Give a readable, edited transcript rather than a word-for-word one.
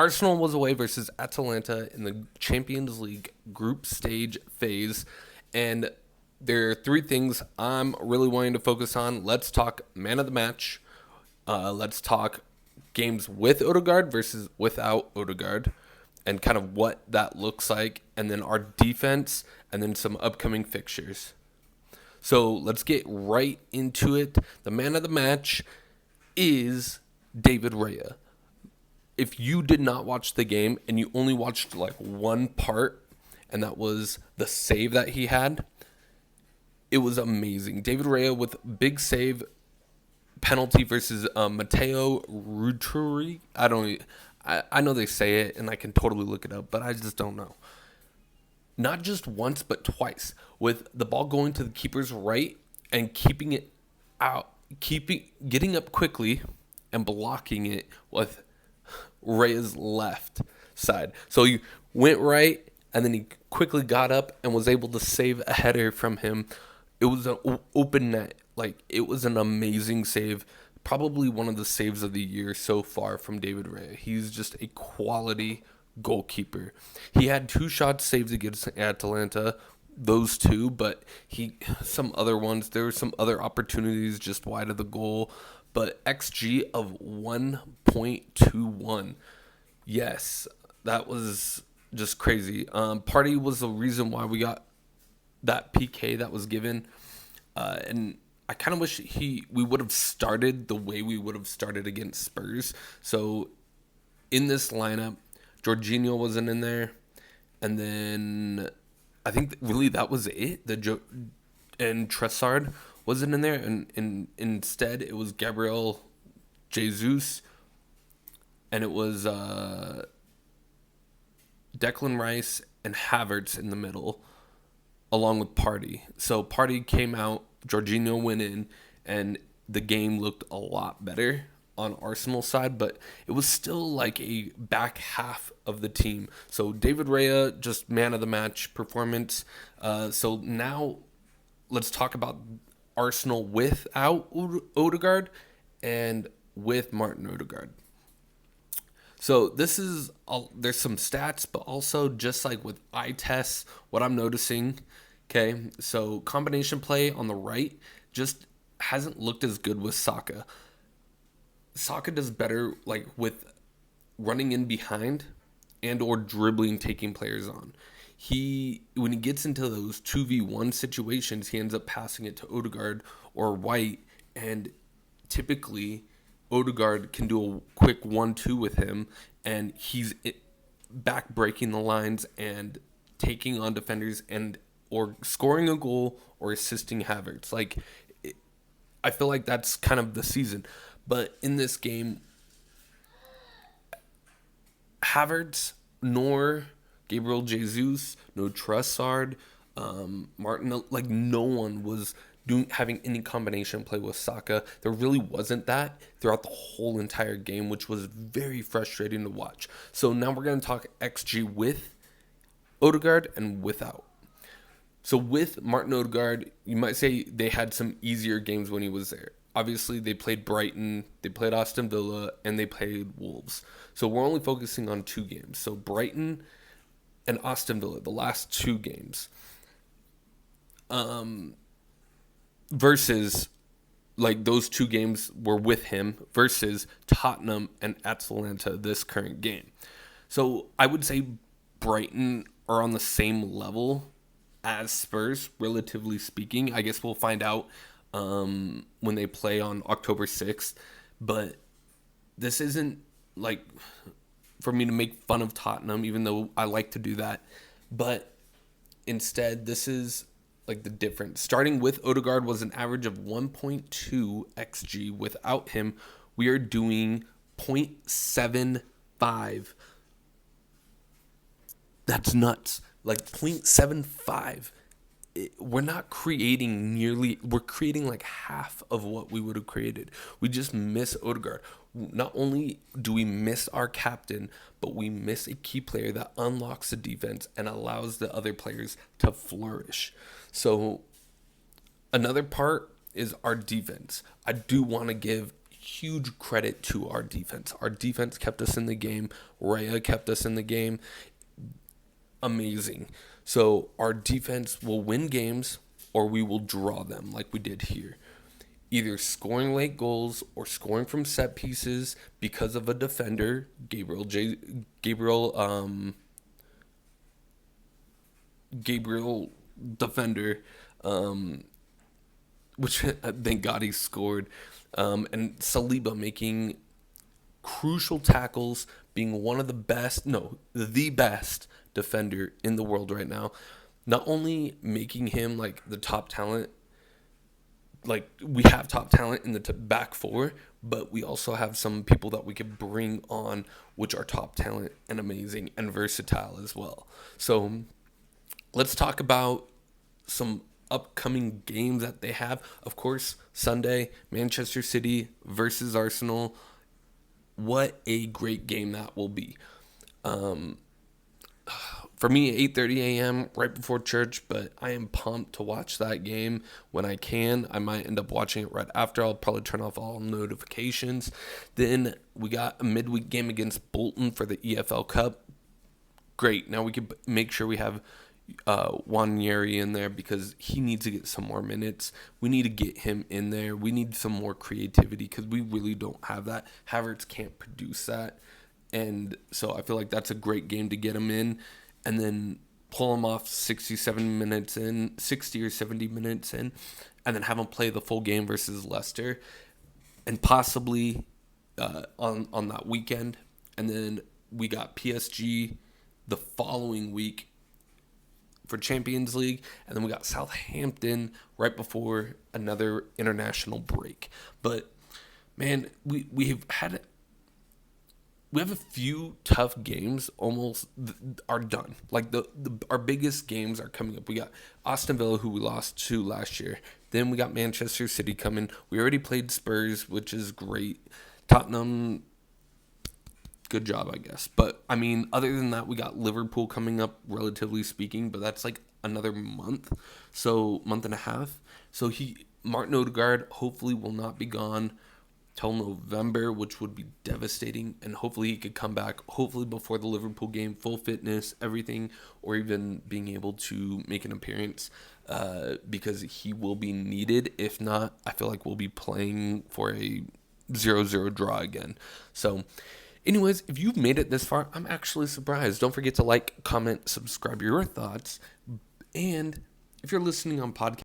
Arsenal was away versus Atalanta in the Champions League group stage phase. And there are three things I'm really wanting to focus on. Let's talk man of the match. Let's talk games with Odegaard versus without Odegaard and kind of what that looks like. And then our defense and then some upcoming fixtures. So let's get right into it. The man of the match is David Raya. If you did not watch the game and you only watched like one part, and that was the save that he had, it was amazing. David Raya with big save, penalty versus Matteo Ruturi. I know they say it and I can totally look it up, but I just don't know. Not just once, but twice, with the ball going to the keeper's right and keeping it out, getting up quickly and blocking it with Raya's left side. So he went right and then he quickly got up and was able to save a header from him. It was an open net. Like, it was an amazing save. Probably one of the saves of the year so far from David Raya. He's just a quality goalkeeper. He had 2 shots saved against Atalanta, those 2, but some other ones, there were some other opportunities just wide of the goal, but XG of 1.21. Yes, that was just crazy. Partey was the reason why we got that PK that was given, and I kind of wish we would have started the way we would have started against Spurs. So in this lineup, Jorginho wasn't in there, and then I think really that was it. And Trossard wasn't in there, and instead it was Gabriel Jesus, and it was Declan Rice and Havertz in the middle, along with Partey. So Partey came out, Jorginho went in, and the game looked a lot better on Arsenal side, but it was still like a back half of the team. So David Raya, just man of the match performance. So now let's talk about Arsenal without Odegaard and with Martin Odegaard. So this is there's some stats, but also just like with eye tests, what I'm noticing. Okay, so combination play on the right just hasn't looked as good with Saka. Saka does better like with running in behind and or dribbling, taking players on. When he gets into those 2v1 situations, he ends up passing it to Odegaard or White, and typically Odegaard can do a quick 1-2 with him, and he's back breaking the lines and taking on defenders and or scoring a goal or assisting Havertz. Like, I feel like that's kind of the season. But in this game, Havertz nor Gabriel Jesus, no Trossard, Martin, like no one was having any combination play with Saka. There really wasn't that throughout the whole entire game, which was very frustrating to watch. So now we're going to talk XG with Odegaard and without. So with Martin Odegaard, you might say they had some easier games when he was there. Obviously, they played Brighton, they played Aston Villa, and they played Wolves. So we're only focusing on 2 games. So Brighton and Aston Villa, the last 2 games. Versus, like, those 2 games were with him versus Tottenham and Atalanta this current game. So I would say Brighton are on the same level as Spurs, relatively speaking. I guess we'll find out when they play on October 6th. But this isn't, like, for me to make fun of Tottenham, even though I like to do that. But instead, this is, like, the difference. Starting with Odegaard was an average of 1.2 XG. Without him, we are doing 0.75. That's nuts. Like 0.75. We're not creating we're creating like half of what we would have created. We just miss Odegaard. Not only do we miss our captain, but we miss a key player that unlocks the defense and allows the other players to flourish. So another part is our defense. I do want to give huge credit to our defense. Our defense kept us in the game. Raya kept us in the game. Amazing. So our defense will win games or we will draw them like we did here. Either scoring late goals or scoring from set pieces because of a defender, Gabriel defender, which thank God he scored, and Saliba making crucial tackles, being one of the best, no, the best defender in the world right now. Not only making him like the top talent, like we have top talent in the back four, but we also have some people that we could bring on, which are top talent and amazing and versatile as well. So let's talk about some upcoming games that they have. Of course, Sunday, Manchester City versus Arsenal. What a great game that will be. For me, 8:30 a.m. right before church, but I am pumped to watch that game when I can. I might end up watching it right after. I'll probably turn off all notifications. Then we got a midweek game against Bolton for the EFL Cup. Great. Now we can make sure we have Wanyeri in there because he needs to get some more minutes. We need to get him in there. We need some more creativity because we really don't have that. Havertz can't produce that. And so I feel like that's a great game to get him in and then pull him off 60 or 70 minutes in, and then have him play the full game versus Leicester and possibly on that weekend. And then we got PSG the following week for Champions League, and then we got Southampton right before another international break. But man, we have a few tough games almost are done. Like our biggest games are coming up. We got Aston Villa, who we lost to last year. Then we got Manchester City coming. We already played Spurs, which is great. Tottenham, good job, I guess. But, I mean, other than that, we got Liverpool coming up, relatively speaking. But that's like another month. So, month and a half. So, Martin Odegaard hopefully will not be gone till November, which would be devastating. And hopefully he could come back, hopefully before the Liverpool game, full fitness, everything. Or even being able to make an appearance because he will be needed. If not, I feel like we'll be playing for a 0-0 draw again. So, anyways, if you've made it this far, I'm actually surprised. Don't forget to like, comment, subscribe your thoughts. And if you're listening on podcast,